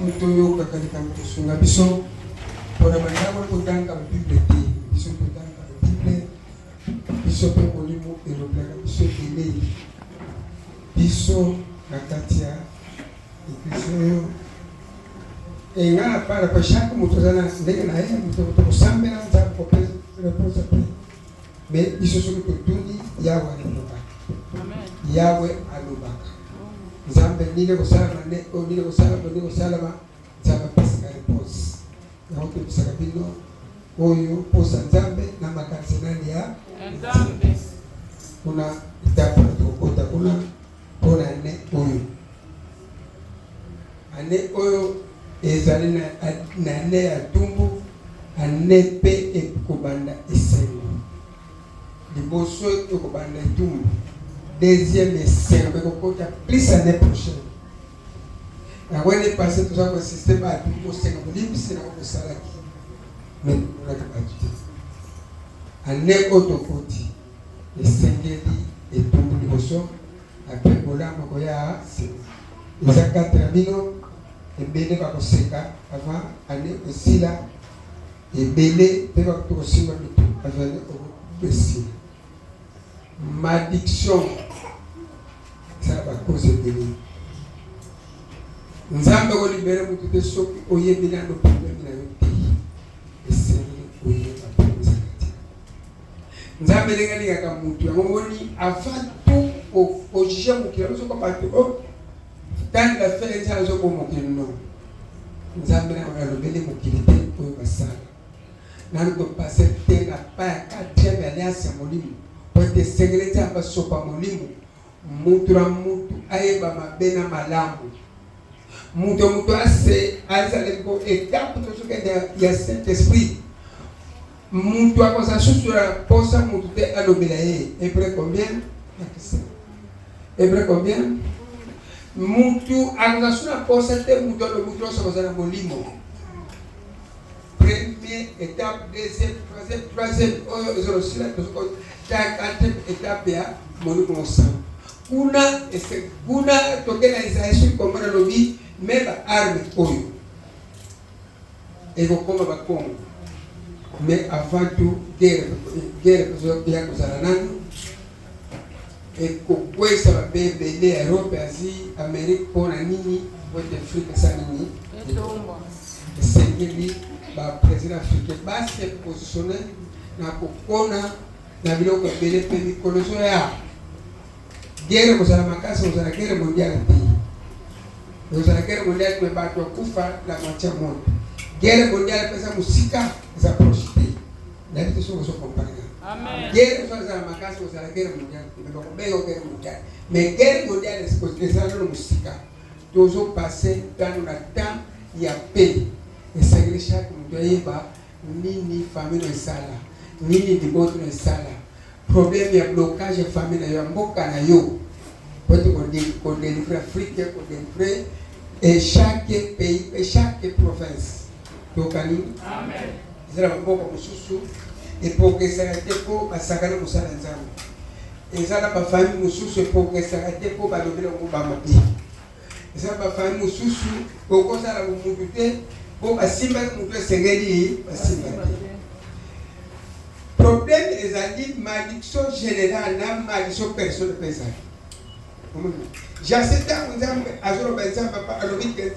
mutoyo kakalika kusunga biso pona mandago kutanga Bible te biso kutanga Bible biso pe molimo elobela biso ele biso nakatia ikristo engana para kwa chaque muto zana ndenge na yeye muto kusambela za kopeza reposa pe mais biso soki totuni yawe alobaka yawe alobaka nzambe nile kosalama ne nile kosalama nzambe apesaka réponse yango tobisaka bino oyo posa nzambe na makanisi nani ya nzambe kuna etape na tokokota kuna mpona ane oyo ezali na ane ya tumbu ane mpe ekobanda esengo liboso ekobanda etumbu deuxième esengo ekokota plus année prochaine yango ene passé toza kosiste bato kosenga bolimbisi na kosalaki mais olaki bato te ane oyo tokoti esengeli etumbu liboso apres kolamba koya nsima eza 4 ya bino ebele bakoseka avant ane esila ebele mpe bakotokosimba bitu avant ane okesila malédiction ça va cause ebele nzambe kolibere mutu te soki oyebi nano problème na yo te esengeli oyeba problème ezaka te nzambe ndenge alingaka mutu yango moni avant tout ojuge mokili yango soki bato tani la fere nzambe azokoma mokili no nzambe na alobeli mokili te oyo basala nano topase te na pa ya 4e alliance ya molimo po ete esengeli nzambe asopa molimo mutu na mutu ayeba mabe na malamu mutu azaleko etape tosokende ya saint esprit mutu akoza susula posa mutu te alobela ye hébreu combien hébreu combien mutu akoza sula posa te mutu alomutu osokozala molimo première étape deuxième troisième oyo ezolosila ta 4e étape ya molimo mosantu kuna tokena Isaïe soki komona lobi me baarme oyo ekokoma bakongo mais avant tout guerre ya kozala nano ekokwesa babe ebele ya Europe, Asie, Amérique mpona nini po ete Afrique esa nini esengeli baprésident africain base positionne na kokona na biloko ebele mpe mikolo ezoya guerre kozala makasi kozala guerre mondiale te kozala guerre mondiale me bato akufa la moitié monde guerre mondiale pesa mosika eza proche te nayebi te soki ozokomparena guerre kozala makasi kozala guerre mondiale te me bakobenga guerre mondiale mais guerre mondiale ezala nano mosika tozopase tano na temps ya paix esengeli chaque moto ayeba nini famille no esala nini liboto no esala problème ya blocage ya famille na yo ya mboka na yo po ete kodélivre Afrique kodélivre et chaque pays et chaque province tokani ezala mboka mosusu epokesaka te mpo basakana mosala nzambe ezala bafamille mosusu epokesaka te mpo balobela ngo bamabe ezala bafamille mosusu okozala momutu te mpo basimbaki motu esengeli basimba te problème ezali malédiction générale na malédiction personne mpe ezali jase ntango nzambe azoloba nzambe alobi ke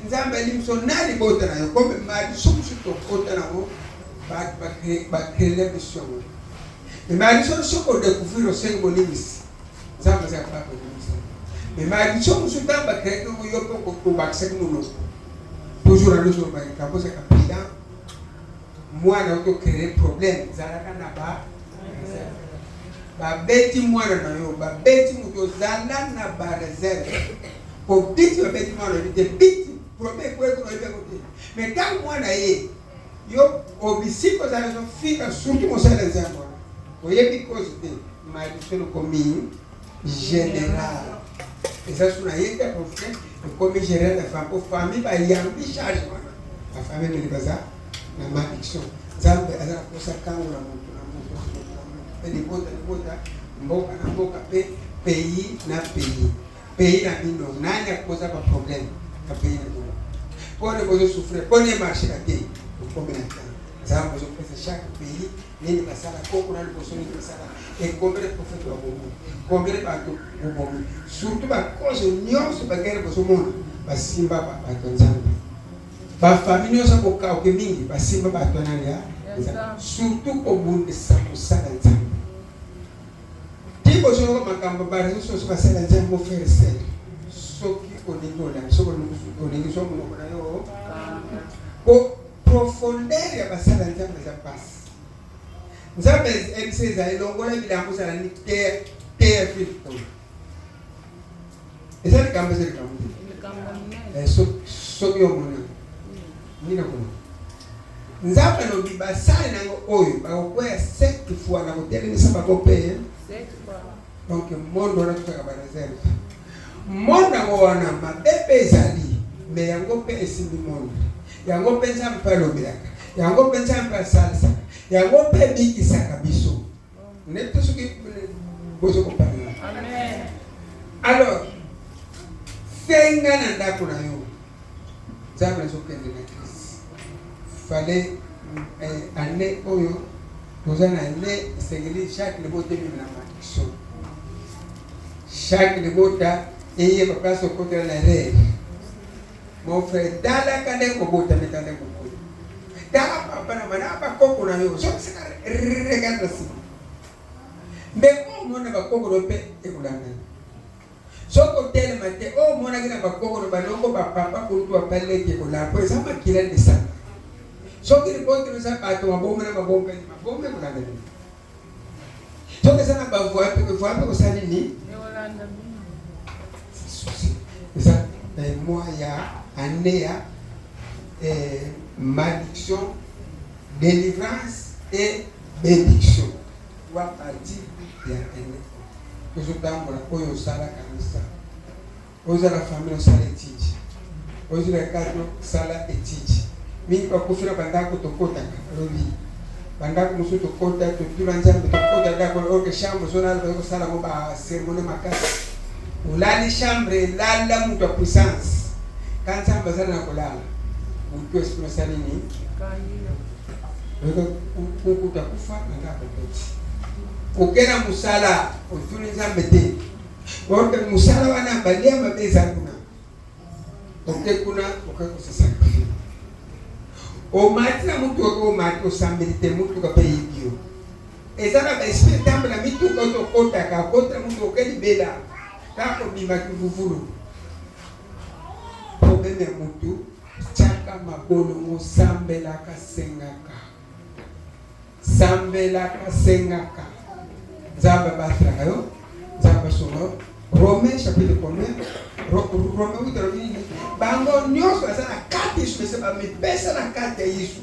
nzambe ali biso na libota na yo comme malédiction mosusu tokota nango bakrele biso yango mais malédiction soki odécouvrir osengi molimisi nzambe azala kaka kolimisa mais malédiction mosusu ntango bakrele yango yo mpe obakisaki monoko toujours alozoloba likambo ezaka bilan mwana oto créer problème zalaka na babeti mwana na yo babeti moto ozala na bareserve kobiti babeti mwana oyebi te biti problème ekwetu oyebi yango te mais ntango mwana ye yo obisi kozala ezofika surtout mosala nzambe wana oyebi cause te malédiction ekomi général eza so na ye te profet ekomi général na femme po famille bayambi charge wana bafamille mele baza na malédiction nzambe azala kosa kangola moto na moto mpe libota mboka na mboka mpe pays na pays pays na bino nani akoza ba problème na pays na bino pone bozo souffrir pone marché na te pour combien de temps ça bozo pesa chaque pays nini basala koko na liboso ni basala et combien de prophètes wa bomo combien de bato bomo surtout ba cause nyonso ba guerre bozo mona basimba ba tonzamba ba famille nyonso ko ka o mingi basimba ba tonania surtout ko bunde sa kusala nzambe tibo soko makambo ba rezo so basala nzambe faire sel soki oningola soko oningi so muno na yo ko profondeur ya basala nzambe za passe nzambe MC za ilongola bilambo sala ni te filto eza kambe ze kambe so yo muno nina ko nzambe no bibasale nango oyo bakokwea 7 fois na kotelemisa bakopeye 7 fois donc mondo na tutaka ba reserve mondo ngo wana mabebe ezali me yango pe esimbi mondo yango pe nzambe pa lobelaka yango pe nzambe pa salsa yango pe bikisaka biso neto soki bozo kopana amen alors senga na ndako na yo nzambe azokende na fallait année oyo tozana année segeli chaque lebote mi na matisho chaque lebota eye papa so côté la rêve mon frère dala kane ko bota metande ko ko dala papa na mana ba koko na yo so saka regarde si mais ko mona ba koko rope e kulanga so ko tele mate o mona kina ba koko ba noko ba papa ko tu apale ke ko la po sama kila de sa so que le contre ça pas toi bon mais ma bombe ko la ngani so que ça na ba voix ko ça ni ça moi ya année malédiction délivrance et bénédiction wa partie ya année que je t'ambre oyo sala kanisa oyo la famille sala etiji oyo la cadre sala etiji mingi bakufira bandako tokota lobi bandako musu tokota totula nzambe tokota dako oke chambre zona ko sala mo ba sermone makasi ulali chambre lala mutu puissance kanza bazana na kolala mutu esprit salini kukuta kufa ndako toti okena musala otuni nzambe te oke musala wana balia mabeza kuna oke kuna oke kusasa o matina mutu ko mato sambelite mutu ka peyibio ezana ba esprit tambe na mitu ko to kota ka kontra mutu ko libela ka ko bima kivuvulu problème mutu chaka makolo mo sambela ka sengaka zamba batra kayo zamba sono Romains chapitre 1 Romains 8 bango nyonso azana kati Yesu ba mi pesa na kati ya Yesu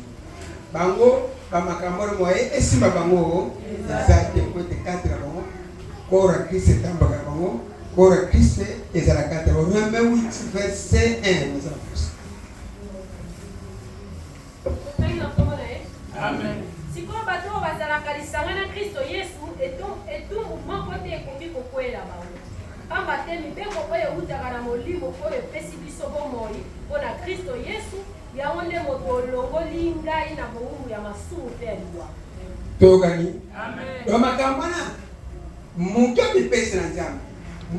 bango ba makamoro moye esima bango ezate kote kati na bango kora Christ tamba bango kora Christ ezala kati Romains 8 verset 1 ezala posa amen sikoyo bato bazala kalisanga na Kristo Yesu etu moko te ekoki kokwela bango pamba te mibeko oyo eutaka na molimo oyo epesi biso bomoi mpona Kristo Yesu yango nde moto olongoli ngai na bowumbu ya masumu mpe ya liwa tokani do makambo wana mutu amipesi na nzambe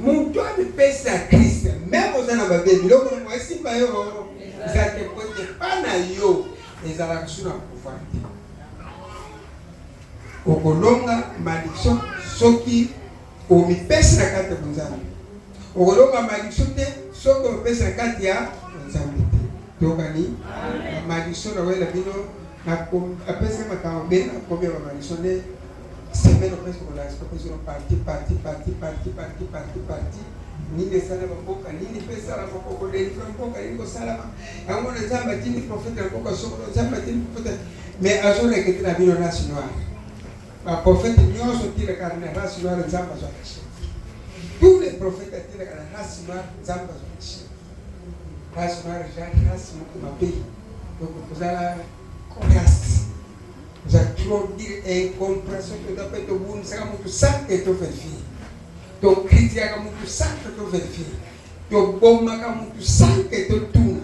mutu amipesi na Kristo meme oza na babebi biloko na esimba yo ezalaka kote pa na yo ezalaka su na pouvoir te okolonga malédiction soki omipesi na kati ya nzambe okolonga malédiction te soki omipesi na kati ya nzambe te tokani malédiction na wela bino na apesa makambo be na komi ya malédiction ne semaine opesi kolasi opesi parti nini esala bamboka nini mpe esala moko kodelivre mboka nini kosalama yango na nzambe atindi profete na mboka sokolo nzambe atindi profete mais azolekete na bino race noire baprofete nyonso tilaka na race noire nzambe azwaka chef tous les prophètes atilaka na race noire nzambe azwaka chef race noire race moko mabe donc kozala race oza trop dire incompréhension totapete obundisaka motu sans que tofefie tokritiaka mutu sanke toverifie, tobomaka mutu sanke totuna,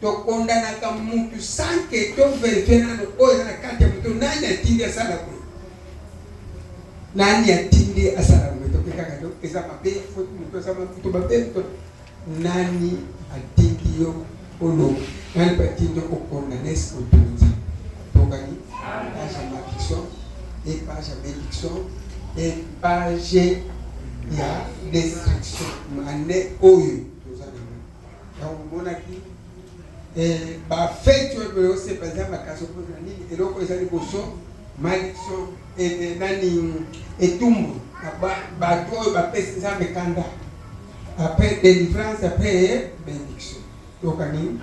tokondanaka mutu sanke toverifie nano oyo na kati ya mutu nani atindi asala kwe, nani atindi asala kwe, tokekaka to eza mabe foti mutu asala mutu mabe to nani atindi yo olo, nani patindi yo okondanesi otunza. Tokani page ya malédiction et page ya bénédiction et page ya destruction mane oyo tozana donc monaki bafeti oyo boyosepeza makaso mpona nini eloko eza liboso malédiction nani etumbu bato oyo bapesi nzambe kanda après délivrance après bénédiction tokani